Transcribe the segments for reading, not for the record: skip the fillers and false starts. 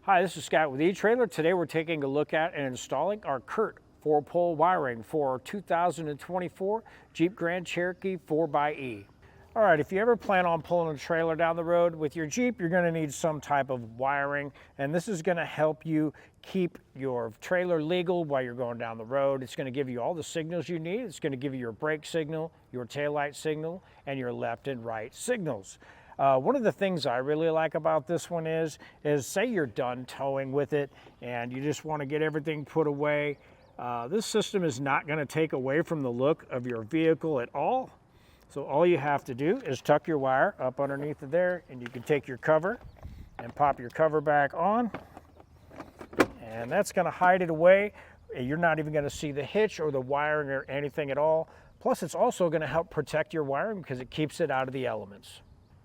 Hi, this is Scott with Etrailer. Today we're taking a look at and installing our Curt 4-pole wiring for our 2024 Jeep Grand Cherokee 4xe. All right, if you ever plan on pulling a trailer down the road with your Jeep, you're gonna need some type of wiring, and this is gonna help you keep your trailer legal while you're going down the road. It's gonna give you all the signals you need. It's gonna give you your brake signal, your taillight signal, and your left and right signals. One of the things I really like about this one is say you're done towing with it and you just want to get everything put away. This system is not going to take away from the look of your vehicle at all. So all you have to do is tuck your wire up underneath of there, and you can take your cover and pop your cover back on, and that's going to hide it away. You're not even going to see the hitch or the wiring or anything at all. Plus, it's also going to help protect your wiring because it keeps it out of the elements.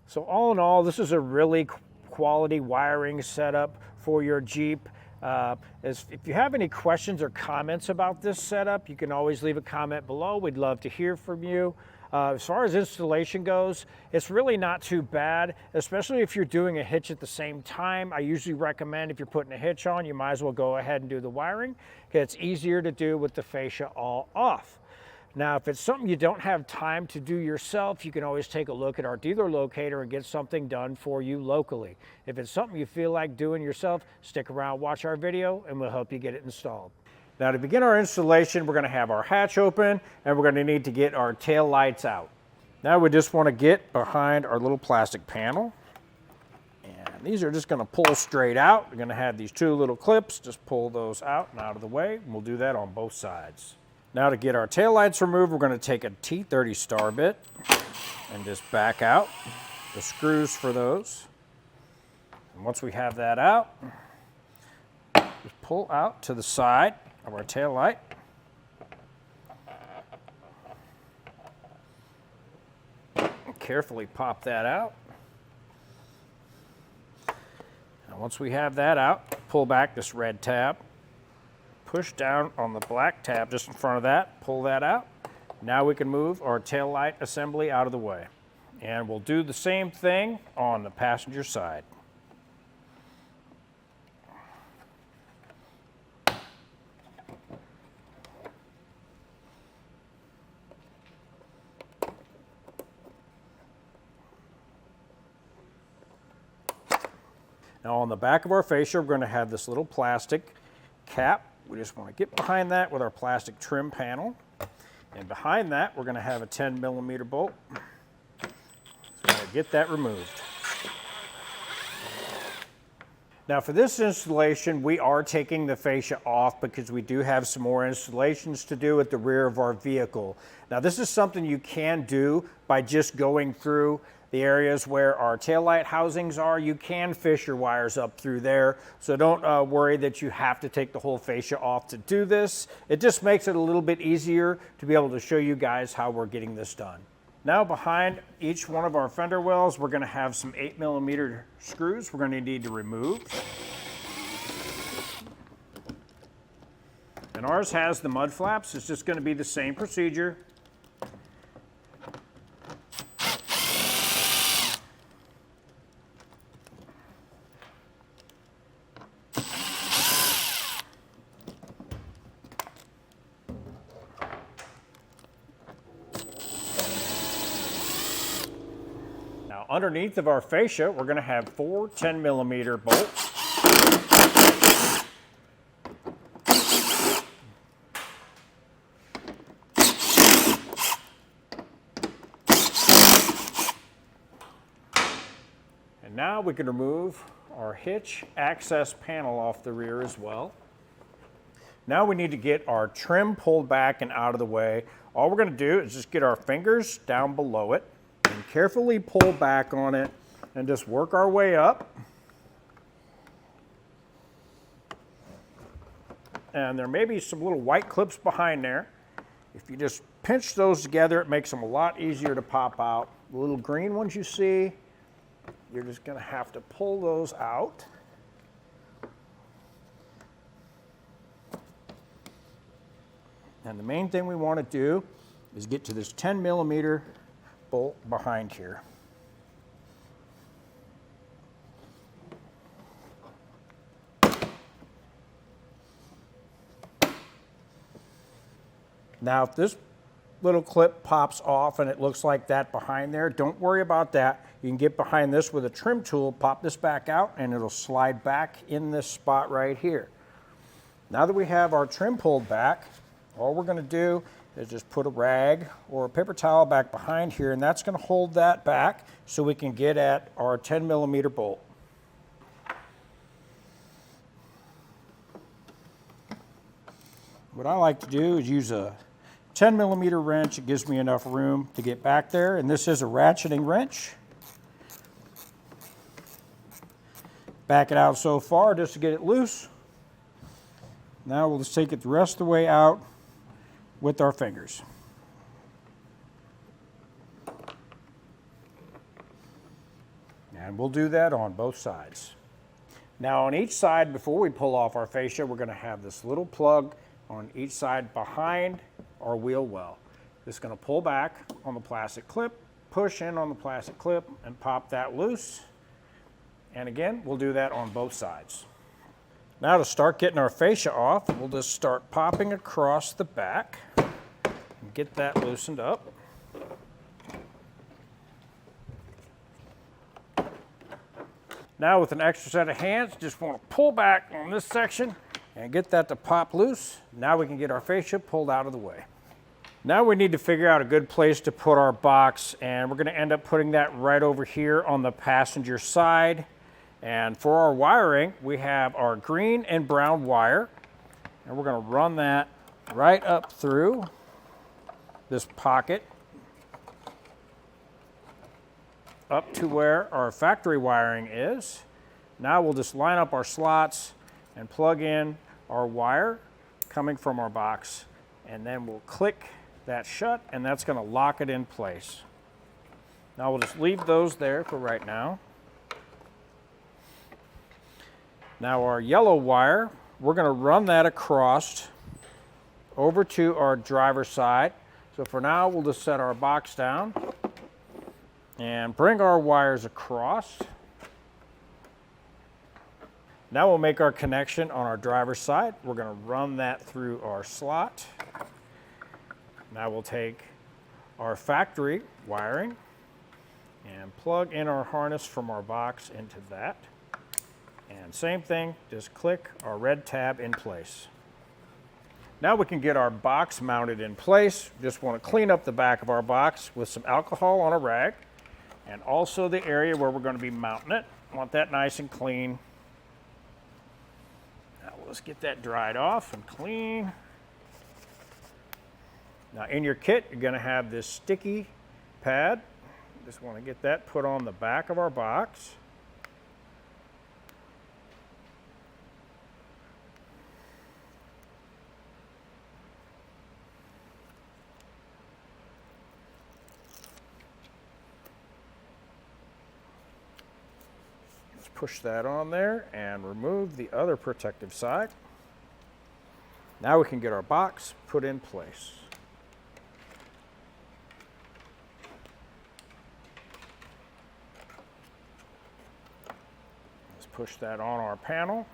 So all in all, this is a really quality wiring setup for your Jeep. If you have any questions or comments about this setup, you can always leave a comment below. We'd love to hear from you. As far as installation goes, it's really not too bad, especially if you're doing a hitch at the same time. I usually recommend if you're putting a hitch on, you might as well go ahead and do the wiring, because it's easier to do with the fascia all off. Now, if it's something you don't have time to do yourself, you can always take a look at our dealer locator and get something done for you locally. If it's something you feel like doing yourself, stick around, watch our video, and we'll help you get it installed. Now, to begin our installation, we're going to have our hatch open, and we're going to need to get our tail lights out. Now, we just want to get behind our little plastic panel, and these are just going to pull straight out. We're going to have these two little clips. Just pull those out and out of the way, and we'll do that on both sides. Now, to get our taillights removed, we're going to take a T30 star bit and just back out the screws for those. And once we have that out, just pull out to the side of our taillight. And carefully pop that out. And once we have that out, pull back this red tab. Push down on the black tab just in front of that, pull that out. Now we can move our tail light assembly out of the way. And we'll do the same thing on the passenger side. Now on the back of our fascia, we're going to have this little plastic cap. We just want to get behind that with our plastic trim panel. And behind that, we're going to have a 10mm bolt. So we're going to get that removed. Now for this installation, we are taking the fascia off because we do have some more installations to do at the rear of our vehicle. Now this is something you can do by just going through the areas where our taillight housings are. You can fish your wires up through there, so don't worry that you have to take the whole fascia off to do this. It just makes it a little bit easier to be able to show you guys how we're getting this done. Now behind each one of our fender wells, we're gonna have some 8mm screws we're gonna need to remove. And ours has the mud flaps. It's just gonna be the same procedure. Now, underneath of our fascia, we're going to have 4 10mm bolts. And now we can remove our hitch access panel off the rear as well. Now we need to get our trim pulled back and out of the way. All we're going to do is just get our fingers down below it and carefully pull back on it and just work our way up. And there may be some little white clips behind there. If you just pinch those together, it makes them a lot easier to pop out. The little green ones you see, you're just going to have to pull those out. And the main thing we want to do is get to this 10mm bolt behind here. Now, if this little clip pops off and it looks like that behind there, don't worry about that. You can get behind this with a trim tool, pop this back out, and it'll slide back in this spot right here. Now that we have our trim pulled back, all we're gonna do is just put a rag or a paper towel back behind here, and that's gonna hold that back so we can get at our 10mm bolt. What I like to do is use a 10mm wrench. It gives me enough room to get back there, and this is a ratcheting wrench. Back it out so far just to get it loose. Now we'll just take it the rest of the way out with our fingers. And we'll do that on both sides. Now on each side, before we pull off our fascia, we're going to have this little plug on each side behind our wheel well. This is going to pull back on the plastic clip, push in on the plastic clip, and pop that loose. And again, we'll do that on both sides. Now to start getting our fascia off, we'll just start popping across the back and get that loosened up. Now with an extra set of hands, just want to pull back on this section and get that to pop loose. Now we can get our fascia pulled out of the way. Now we need to figure out a good place to put our box, and we're going to end up putting that right over here on the passenger side. And for our wiring, we have our green and brown wire, and we're going to run that right up through this pocket up to where our factory wiring is. Now we'll just line up our slots and plug in our wire coming from our box, and then we'll click that shut, and that's going to lock it in place. Now we'll just leave those there for right now. Now our yellow wire, we're going to run that across over to our driver's side. So for now, we'll just set our box down and bring our wires across. Now we'll make our connection on our driver's side. We're going to run that through our slot. Now we'll take our factory wiring and plug in our harness from our box into that. And same thing, just click our red tab in place. Now we can get our box mounted in place. Just want to clean up the back of our box with some alcohol on a rag, and also the area where we're going to be mounting it. Want that nice and clean. Now let's get that dried off and clean. Now in your kit, you're going to have this sticky pad. Just want to get that put on the back of our box. Push that on there and remove the other protective side. Now we can get our box put in place. Let's push that on our panel.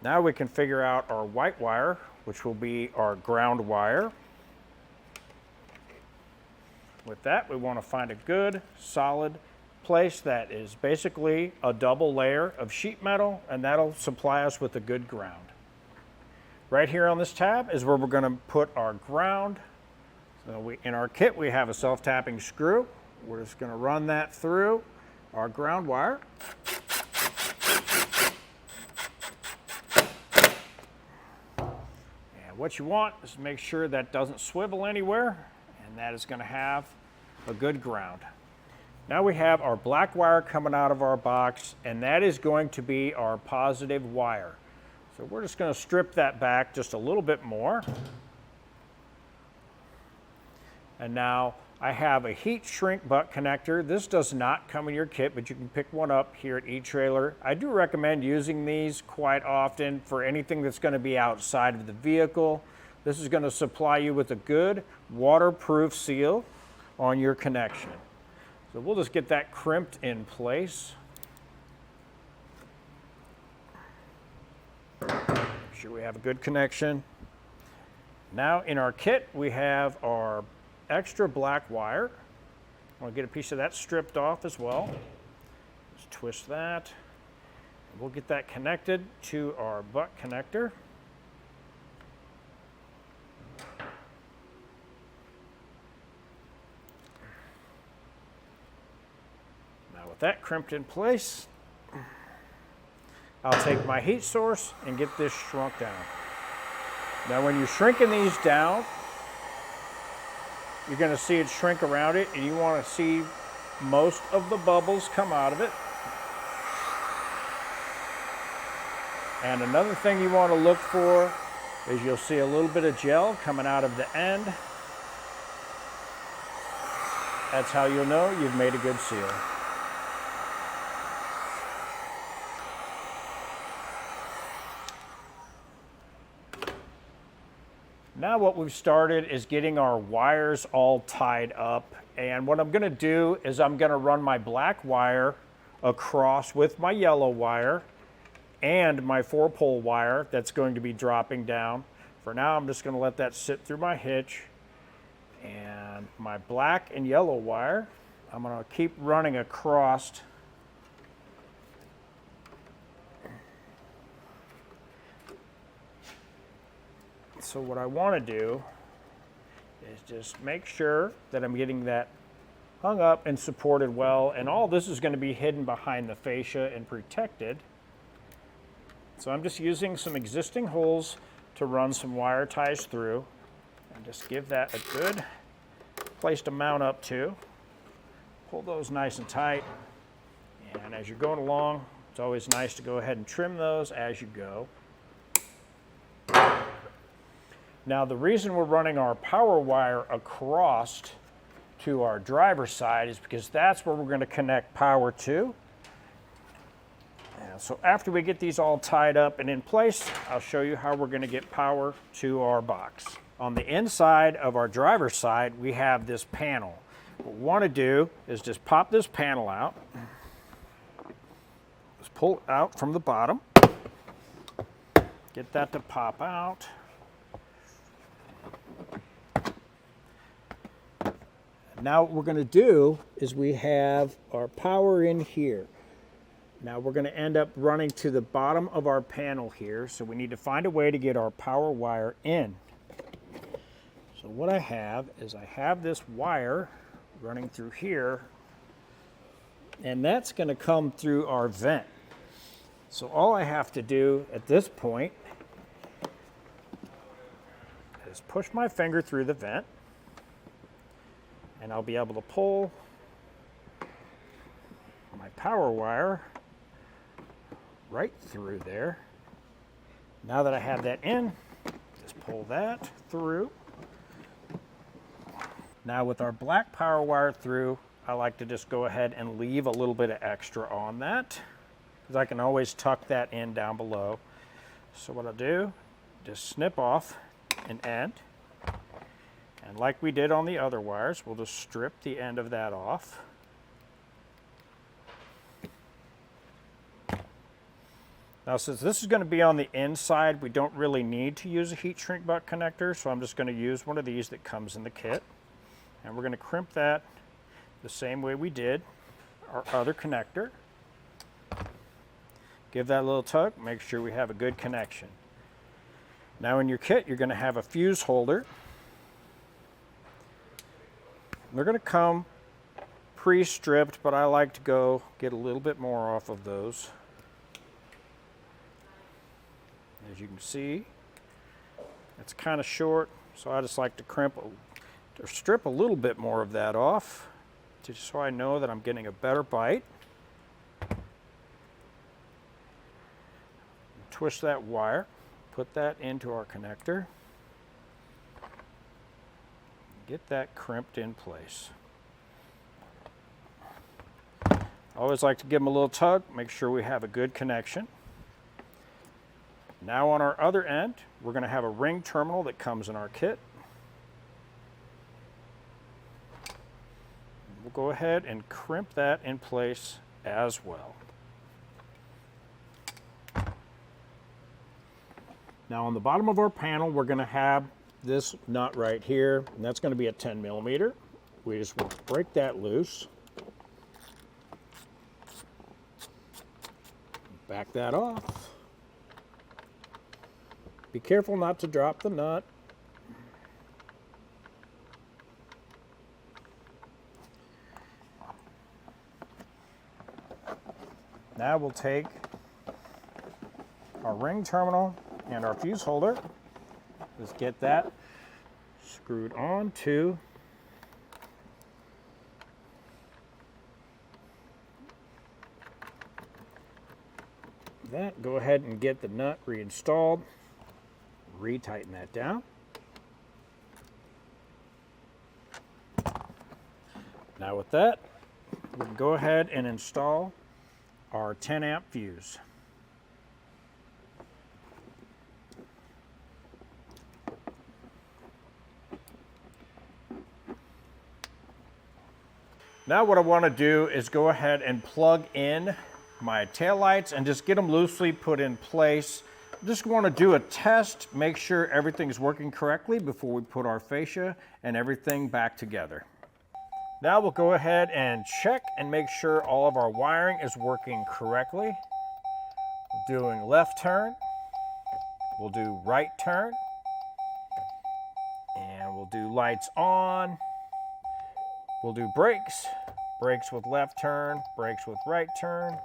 Now we can figure out our white wire, which will be our ground wire. With that, we want to find a good, solid place that is basically a double layer of sheet metal, and that'll supply us with a good ground. Right here on this tab is where we're going to put our ground. So in our kit, we have a self-tapping screw. We're just going to run that through our ground wire. What you want is to make sure that doesn't swivel anywhere, and that is going to have a good ground. Now we have our black wire coming out of our box, and that is going to be our positive wire. So we're just going to strip that back just a little bit more. And now I have a heat shrink butt connector. This does not come in your kit, but you can pick one up here at Etrailer. I do recommend using these quite often for anything that's going to be outside of the vehicle. This is going to supply you with a good waterproof seal on your connection. So we'll just get that crimped in place. Make sure we have a good connection. Now in our kit, we have our extra black wire. I'm going to get a piece of that stripped off as well. Just twist that. We'll get that connected to our butt connector. Now with that crimped in place, I'll take my heat source and get this shrunk down. Now when you're shrinking these down, you're going to see it shrink around it, and you want to see most of the bubbles come out of it. And another thing you want to look for is you'll see a little bit of gel coming out of the end. That's how you'll know you've made a good seal. Now what we've started is getting our wires all tied up, and what I'm going to do is I'm going to run my black wire across with my yellow wire and my 4-pole wire that's going to be dropping down. For now, I'm just going to let that sit through my hitch, and my black and yellow wire I'm going to keep running across. So what I want to do is just make sure that I'm getting that hung up and supported well, and all this is going to be hidden behind the fascia and protected. So I'm just using some existing holes to run some wire ties through, and just give that a good place to mount up to. Pull those nice and tight, and as you're going along, it's always nice to go ahead and trim those as you go. Now the reason we're running our power wire across to our driver's side is because that's where we're going to connect power to. And so after we get these all tied up and in place, I'll show you how we're going to get power to our box. On the inside of our driver's side, we have this panel. What we want to do is just pop this panel out. Just pull it out from the bottom. Get that to pop out. Now what we're going to do is we have our power in here. Now we're going to end up running to the bottom of our panel here, so we need to find a way to get our power wire in. So what I have is I have this wire running through here, and that's going to come through our vent. So all I have to do at this point is push my finger through the vent, and I'll be able to pull my power wire right through there. Now that I have that in, just pull that through. Now with our black power wire through, I like to just go ahead and leave a little bit of extra on that, because I can always tuck that in down below. So what I'll do, just snip off an end. And like we did on the other wires, we'll just strip the end of that off. Now since this is going to be on the inside, we don't really need to use a heat shrink butt connector, so I'm just going to use one of these that comes in the kit. And we're going to crimp that the same way we did our other connector. Give that a little tug, make sure we have a good connection. Now in your kit, you're going to have a fuse holder. They're going to come pre-stripped, but I like to go get a little bit more off of those. As you can see, it's kind of short, so I just like to strip a little bit more of that off, just so I know that I'm getting a better bite. Twist that wire, put that into our connector. Get that crimped in place. I always like to give them a little tug, make sure we have a good connection. Now on our other end, we're going to have a ring terminal that comes in our kit. We'll go ahead and crimp that in place as well. Now on the bottom of our panel, we're going to have this nut right here, and that's going to be a 10 millimeter. We just want to break that loose. Back that off. Be careful not to drop the nut. Now we'll take our ring terminal and our fuse holder. Just get that screwed on to that. Go ahead and get the nut reinstalled. Retighten that down. Now with that, we can go ahead and install our 10 amp fuse. Now what I want to do is go ahead and plug in my taillights and just get them loosely put in place. Just want to do a test, make sure everything's working correctly before we put our fascia and everything back together. Now we'll go ahead and check and make sure all of our wiring is working correctly. Doing left turn, we'll do right turn, and we'll do lights on. We'll do brakes, brakes with left turn, brakes with right turn,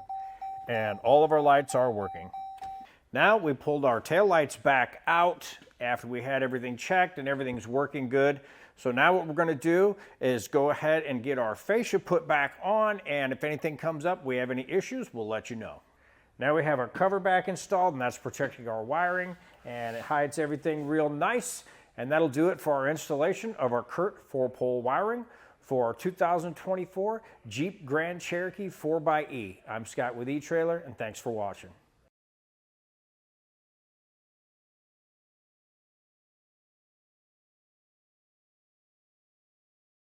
and all of our lights are working. Now we pulled our tail lights back out after we had everything checked and everything's working good. So now what we're going to do is go ahead and get our fascia put back on, and if anything comes up, we have any issues, we'll let you know. Now we have our cover back installed, and that's protecting our wiring, and it hides everything real nice. And that'll do it for our installation of our Curt 4-pole wiring for our 2024 Jeep Grand Cherokee 4xe. I'm Scott with Etrailer, and thanks for watching.